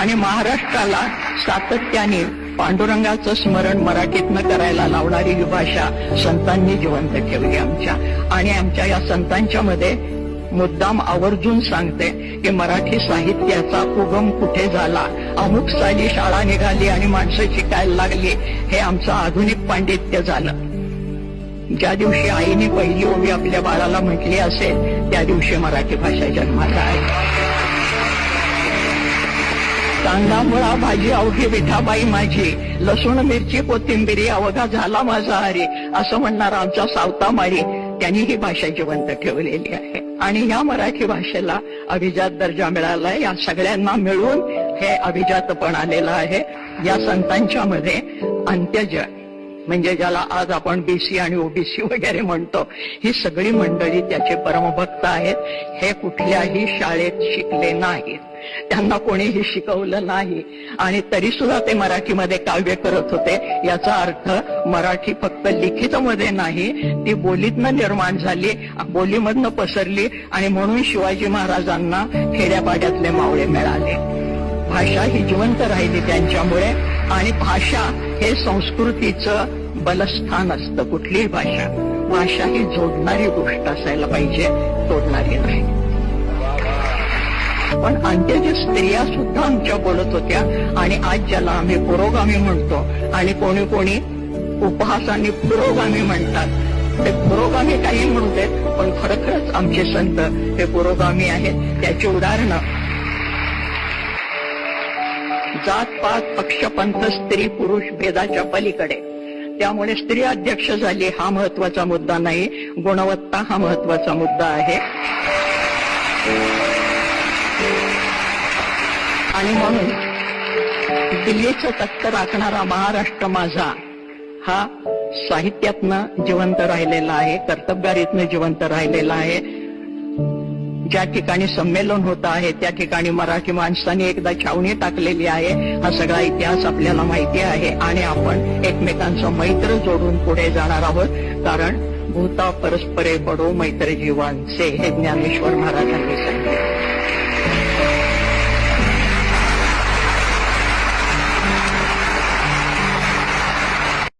आणि महाराष्ट्राला सातत्याने पांडुरंगाचं स्मरण मराठीतनं करायला लावणारी ही भाषा संतांनी जिवंत ठेवली आमच्या. आणि आमच्या या संतांच्या मध्ये मुद्दाम आवर्जून सांगते की मराठी साहित्याचा उगम कुठे झाला, अमुक साली शाळा निघाली आणि माणसं शिकायला लागली, हे आमचं आधुनिक पांडित्य झालं. ज्या दिवशी आईने पहिली ओवी आपल्या बाळाला म्हटली असेल त्या दिवशी मराठी भाषा जन्माला आहे. कांदा मुळा भाजी अवघी विठाबाई माझी, लसूण मिरची कोथिंबिरी अवघा झाला माझा हरी, असं म्हणणारा आमचा सावता माळी त्यांनी ही भाषा जिवंत ठेवलेली आहे. आणि या मराठी भाषेला अभिजात दर्जा मिळालाय. या सगळ्यांना मिळून हे अभिजातपण आलेलं आहे. या संतांच्या मध्ये अंत्यज म्हणजे ज्याला आज आपण बीसी आणि ओबीसी वगैरे म्हणतो, ही सगळी मंडळी त्याचे परमभक्त आहेत. हे कुठल्याही शाळेत शिकले नाहीत, त्यांना कोणीही शिकवलं नाही आणि तरी सुद्धा ते मराठीमध्ये काव्य करत होते. याचा अर्थ मराठी फक्त लिखितमध्ये नाही, ती बोलीतनं निर्माण झाली, बोलीमधनं पसरली आणि म्हणून शिवाजी महाराजांना खेड्यापाड्यातले मावळे मिळाले. भाषा ही जिवंत राहिली त्यांच्यामुळे. आणि भाषा हे संस्कृतीचं बलस्थान असतं. कुठलीही भाषा ही जोडणारी गोष्ट असायला पाहिजे, तोडणारी नाही. पण अंत्यज स्त्रिया सुद्धा आमच्या बोलत होत्या. आणि आज ज्याला आम्ही पुरोगामी म्हणतो आणि कोणी कोणी उपहासाने पुरोगामी म्हणतात, ते पुरोगामी काही म्हणू देत, पण खरोखरच आमचे संत हे पुरोगामी आहेत. त्याची उदाहरणं जात पात पक्ष पंथ स्त्री पुरुष भेदाच्या पलीकडे. त्यामुळे स्त्री अध्यक्ष झाली हा महत्वाचा मुद्दा नाही, गुणवत्ता हा महत्वाचा मुद्दा आहे. आणि म्हणून दिल्लीचं तख्त राखणारा महाराष्ट्र माझा हा साहित्यातनं जिवंत राहिलेला आहे, कर्तबगारीतनं जिवंत राहिलेला आहे. ज्या ठिकाणी संमेलन होत आहे त्या ठिकाणी मराठी माणसांनी एकदा छावणी टाकलेली आहे. हा सगळा इतिहास आपल्याला माहिती आहे आणि आपण एकमेकांचं मैत्र जोडून पुढे जाणार आहोत. कारण भूता परस्परे पडो मैत्र जीवांचे हे ज्ञानेश्वर महाराजांनी सांगितले.